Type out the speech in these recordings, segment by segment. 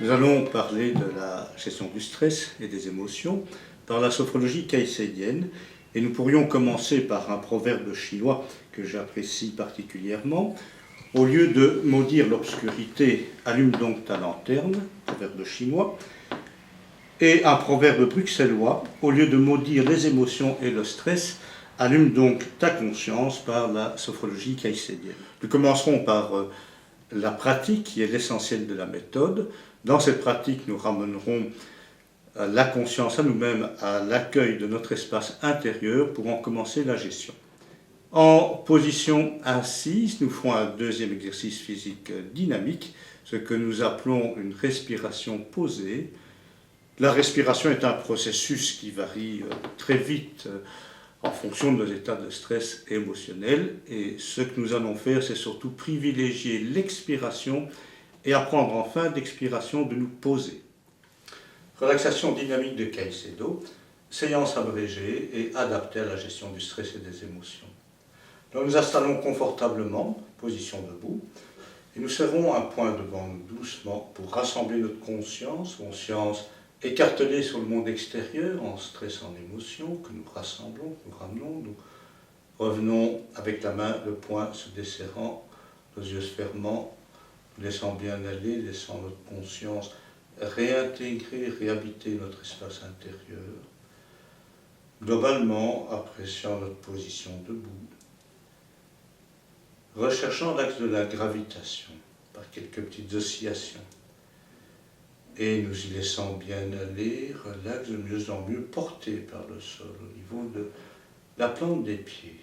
Nous allons parler de la gestion du stress et des émotions dans la sophrologie caïcédienne. Et nous pourrions commencer par un proverbe chinois que j'apprécie particulièrement. Au lieu de maudire l'obscurité, allume donc ta lanterne, proverbe chinois. Et un proverbe bruxellois, au lieu de maudire les émotions et le stress, allume donc ta conscience par la sophrologie caïcédienne. Nous commencerons par la pratique qui est l'essentiel de la méthode. Dans cette pratique, nous ramènerons la conscience à nous-mêmes, à l'accueil de notre espace intérieur pour en commencer la gestion. En position assise, nous ferons un deuxième exercice physique dynamique, ce que nous appelons une respiration posée. La respiration est un processus qui varie très vite en fonction de nos états de stress émotionnel. Et ce que nous allons faire, c'est surtout privilégier l'expiration et apprendre en fin d'expiration de nous poser. Relaxation dynamique de Caicedo, séance abrégée et adaptée à la gestion du stress et des émotions. Nous nous installons confortablement, position debout, et nous serrons un poing devant nous doucement pour rassembler notre conscience écartelée sur le monde extérieur, en stress, en émotion, que nous rassemblons, nous ramenons, nous revenons avec la main, le poing se desserrant, nos yeux se fermant, laissant bien aller, laissant notre conscience réintégrer, réhabiter notre espace intérieur. Globalement, appréciant notre position debout, recherchant l'axe de la gravitation par quelques petites oscillations. Et nous y laissant bien aller, relax de mieux en mieux, porté par le sol au niveau de la plante des pieds.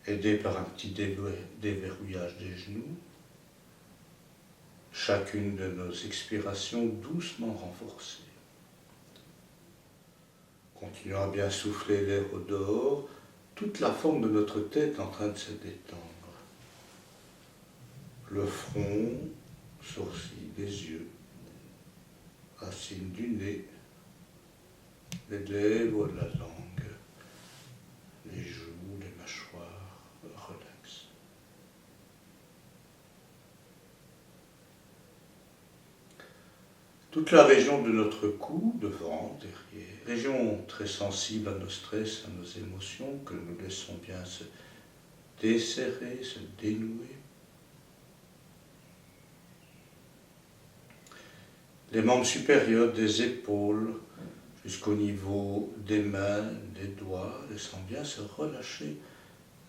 Aidé par un petit déverrouillage des genoux, chacune de nos expirations doucement renforcées. Continuons à bien souffler l'air au dehors, toute la forme de notre tête en train de se détendre. Le front, sourcils des yeux, racines du nez, les lèvres, la langue, les joues, les mâchoires, relax. Toute la région de notre cou, devant, derrière, région très sensible à nos stress, à nos émotions, que nous laissons bien se desserrer, se dénouer. Les membres supérieurs des épaules jusqu'au niveau des mains, des doigts, laissant bien se relâcher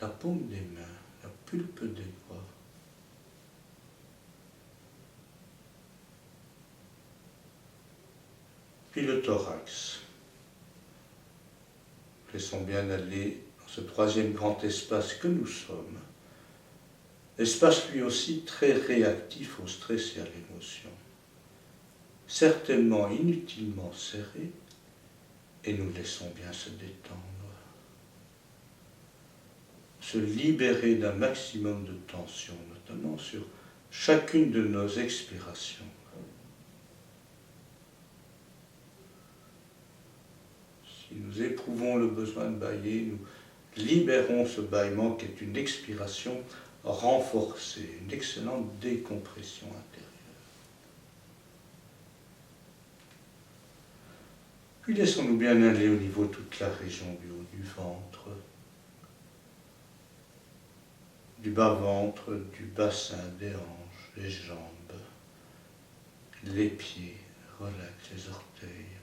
la paume des mains, la pulpe des doigts. Puis le thorax. Laissons bien aller dans ce troisième grand espace que nous sommes. Espace lui aussi très réactif au stress et à l'émotion. Certainement inutilement serré, et nous laissons bien se détendre. Se libérer d'un maximum de tension, notamment sur chacune de nos expirations. Si nous éprouvons le besoin de bâiller, nous libérons ce bâillement qui est une expiration renforcée, une excellente décompression intérieure. Puis laissons-nous bien aller au niveau de toute la région du haut du ventre, du bas-ventre, du bassin, des hanches, les jambes, les pieds, relax les orteils.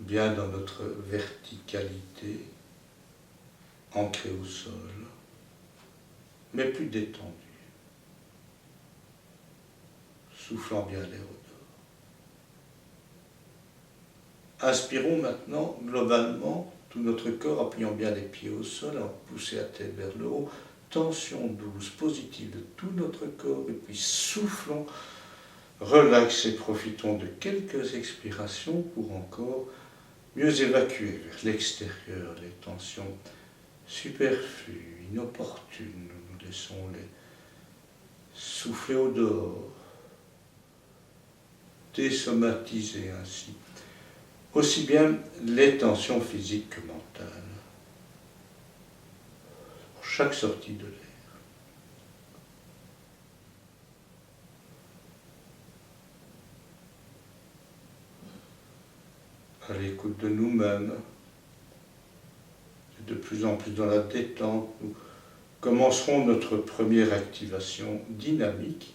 Bien dans notre verticalité, ancrée au sol, mais plus détendue. Soufflant bien l'air au dehors. Inspirons maintenant globalement tout notre corps, appuyant bien les pieds au sol, en poussant la tête vers le haut, tension douce, positive de tout notre corps, et puis soufflons, relax et profitons de quelques expirations pour encore mieux évacuer vers l'extérieur les tensions superflues, inopportunes. Nous laissons les souffler au dehors, désomatiser ainsi aussi bien les tensions physiques que mentales. chaque sortie de l'air. À l'écoute de nous-mêmes, et de plus en plus dans la détente, nous commencerons notre première activation dynamique,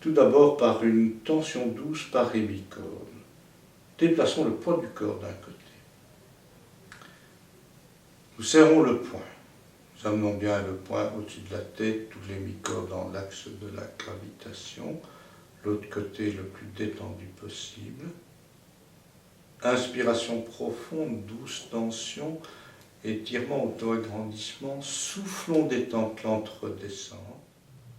tout d'abord par une tension douce par hémicorde. Déplaçons le poids du corps d'un côté. Nous serrons le poing. Nous amenons bien le poing au-dessus de la tête, tout l'hémicorde dans l'axe de la gravitation, l'autre côté le plus détendu possible. Inspiration profonde, douce tension, étirement, auto-agrandissement, soufflons détente, l'entre-descente,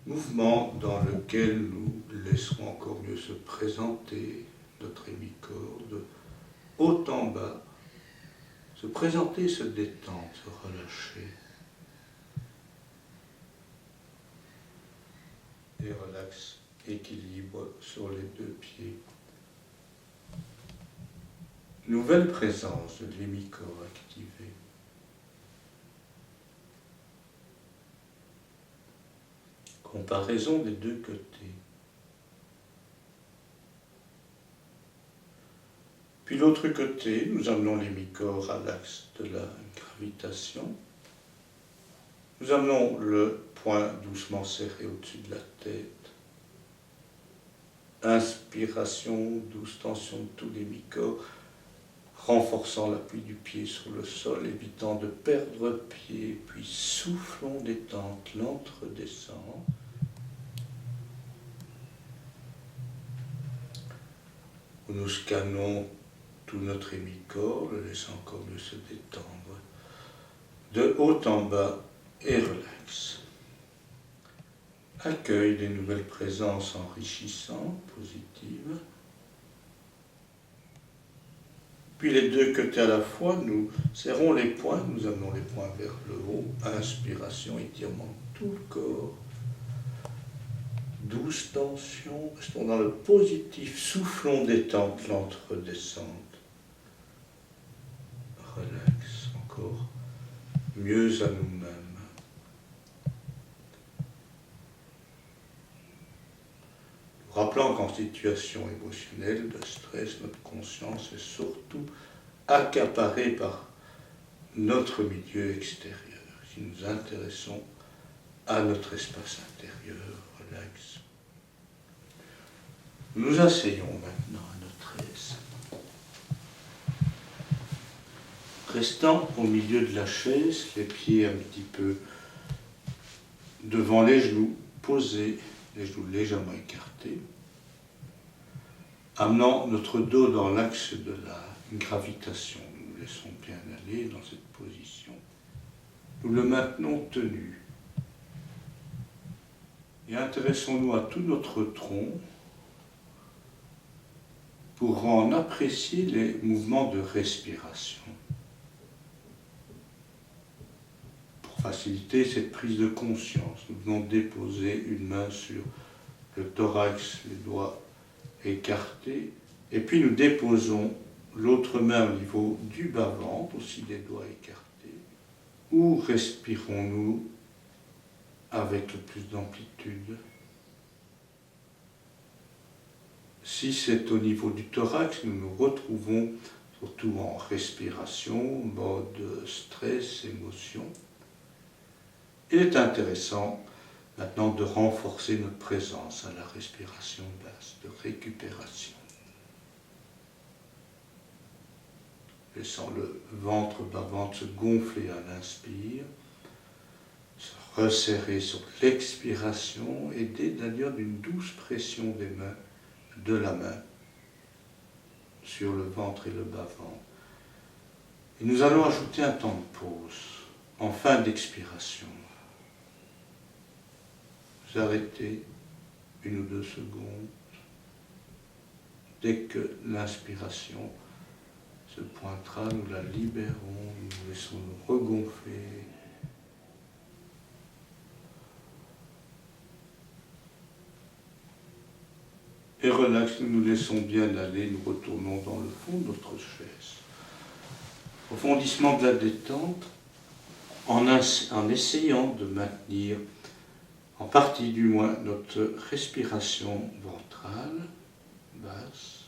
mouvement dans lequel nous laisserons encore mieux se présenter notre hémicorde, haut en bas, se présenter, se détendre, se relâcher. Et relax, équilibre sur les deux pieds. Nouvelle présence de l'hémicorde activée. Comparaison des deux côtés. Puis l'autre côté, nous amenons l'hémicorde à l'axe de la gravitation. Nous amenons le poing doucement serré au-dessus de la tête. Inspiration, douce tension de tout l'hémicorde, renforçant l'appui du pied sur le sol, évitant de perdre pied, puis soufflons détente, l'entre-descente. Nous scannons tout notre hémicorde, le laissant encore mieux se détendre, de haut en bas et relax. Accueil des nouvelles présences enrichissantes, positives. Puis les deux côtés à la fois, nous serrons les poings, nous amenons les poings vers le haut, inspiration, étirement de tout le corps. Douce tension, restons dans le positif, soufflons détente, l'entre-descente. Relax, encore mieux à nous-mêmes. Rappelant qu'en situation émotionnelle de stress, notre conscience est surtout accaparée par notre milieu extérieur. Si nous intéressons à notre espace intérieur, relax. Nous asseyons maintenant à notre aise. Restant au milieu de la chaise, les pieds un petit peu devant les genoux, posés, les genoux légèrement écartés, amenant notre dos dans l'axe de la gravitation. Nous nous laissons bien aller dans cette position. Nous le maintenons tenu. Et intéressons-nous à tout notre tronc pour en apprécier les mouvements de respiration. Pour faciliter cette prise de conscience, nous venons déposer une main sur le thorax, les doigts écartés, et puis nous déposons l'autre main au niveau du bas-ventre, aussi les doigts écartés. Où respirons-nous avec le plus d'amplitude? Si c'est au niveau du thorax, nous nous retrouvons surtout en respiration, mode stress, émotion. Il est intéressant maintenant de renforcer notre présence à la respiration basse, de récupération. Laissant le ventre, bas-ventre se gonfler à l'inspire, se resserrer sur l'expiration, aidé d'ailleurs d'une douce pression des mains, de la main sur le ventre et le bas-ventre. Et nous allons ajouter un temps de pause en fin d'expiration. Vous arrêtez 1 ou 2 secondes dès que l'inspiration se pointera, nous la libérons, nous laissons nous regonfler. Et relax, nous nous laissons bien aller, nous retournons dans le fond de notre chaise. Profondissement de la détente, en essayant de maintenir, en partie du moins, notre respiration ventrale, basse,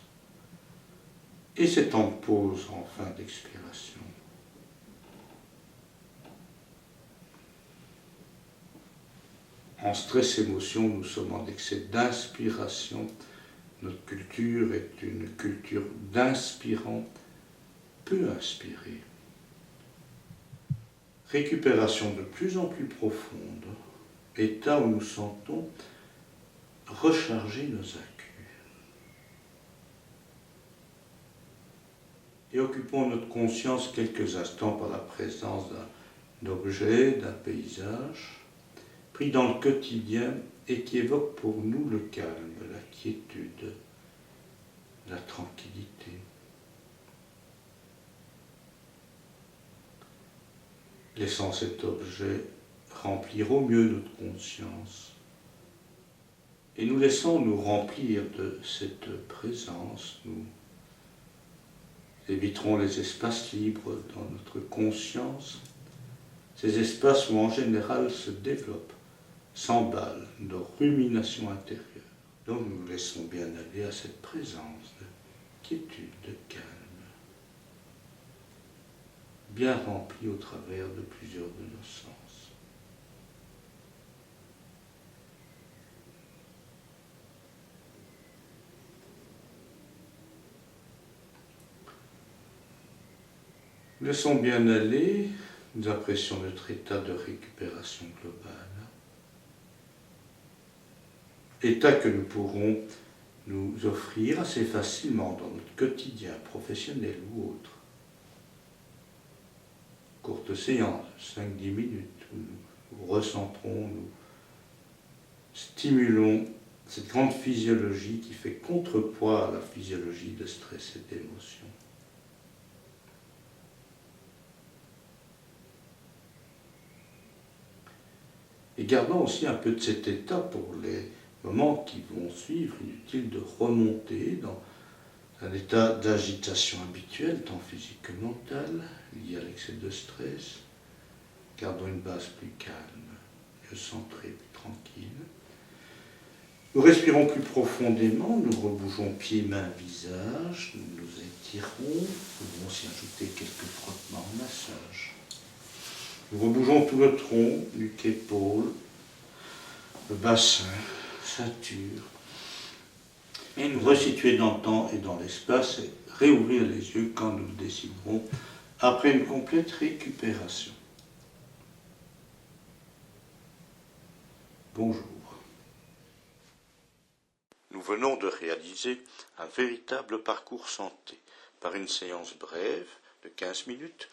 et ces temps de pause en fin d'expiration. En stress-émotion, nous sommes en excès d'inspiration. Notre culture est une culture d'inspirant, peu inspiré. Récupération de plus en plus profonde, état où nous sentons recharger nos accus. Et occupons notre conscience quelques instants par la présence d'un objet, d'un paysage, pris dans le quotidien et qui évoque pour nous le calme, la quiétude, la tranquillité. Laissant cet objet remplir au mieux notre conscience et nous laissant nous remplir de cette présence, nous éviterons les espaces libres dans notre conscience, ces espaces où en général se développent, s'emballent nos ruminations intérieures. Donc nous laissons bien aller à cette présence de quiétude, de calme, bien remplie au travers de plusieurs de nos sens. Laissons bien aller, nous apprécions notre état de récupération globale. État que nous pourrons nous offrir assez facilement dans notre quotidien professionnel ou autre. Courte séance, 5-10 minutes, où nous recentrons, nous stimulons cette grande physiologie qui fait contrepoids à la physiologie de stress et d'émotion. Et gardons aussi un peu de cet état pour les moments qui vont suivre. Inutile de remonter dans un état d'agitation habituelle, tant physique que mentale, lié à l'excès de stress. Gardons une base plus calme, mieux centrée, plus tranquille. Nous respirons plus profondément, nous rebougeons pieds, mains, visage, nous nous étirons, nous pouvons aussi ajouter quelques frottements, massages. Nous rebougeons tout le tronc, nuque, épaules, le bassin, ceinture, et nous resituer dans le temps et dans l'espace et réouvrir les yeux quand nous le déciderons après une complète récupération. Bonjour. Nous venons de réaliser un véritable parcours santé par une séance brève de 15 minutes,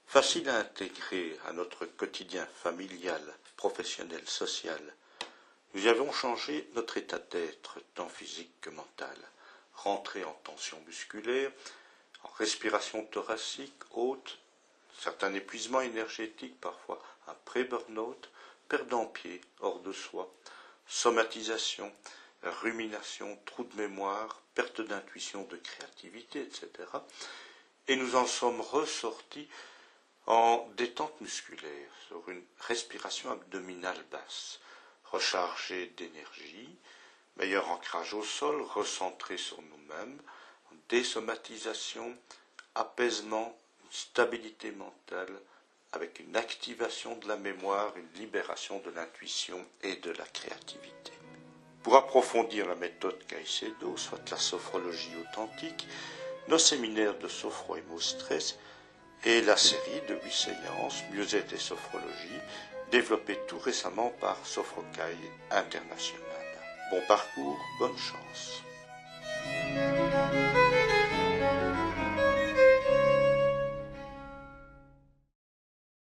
facile à intégrer à notre quotidien familial, professionnel, social. Nous y avons changé notre état d'être, tant physique que mental, rentré en tension musculaire, en respiration thoracique haute, certain épuisement énergétique, parfois un pré-burnout, perdant pied, hors de soi, somatisation, rumination, trou de mémoire, perte d'intuition, de créativité, etc. Et nous en sommes ressortis en détente musculaire, sur une respiration abdominale basse, rechargée d'énergie, meilleur ancrage au sol, recentré sur nous-mêmes, désomatisation, apaisement, une stabilité mentale, avec une activation de la mémoire, une libération de l'intuition et de la créativité. Pour approfondir la méthode Caicedo, soit la sophrologie authentique, nos séminaires de sophro-hémo-stress et la série de 8 séances Mieux-être et sophrologie, développée tout récemment par Sophrocaille International. Bon parcours, bonne chance.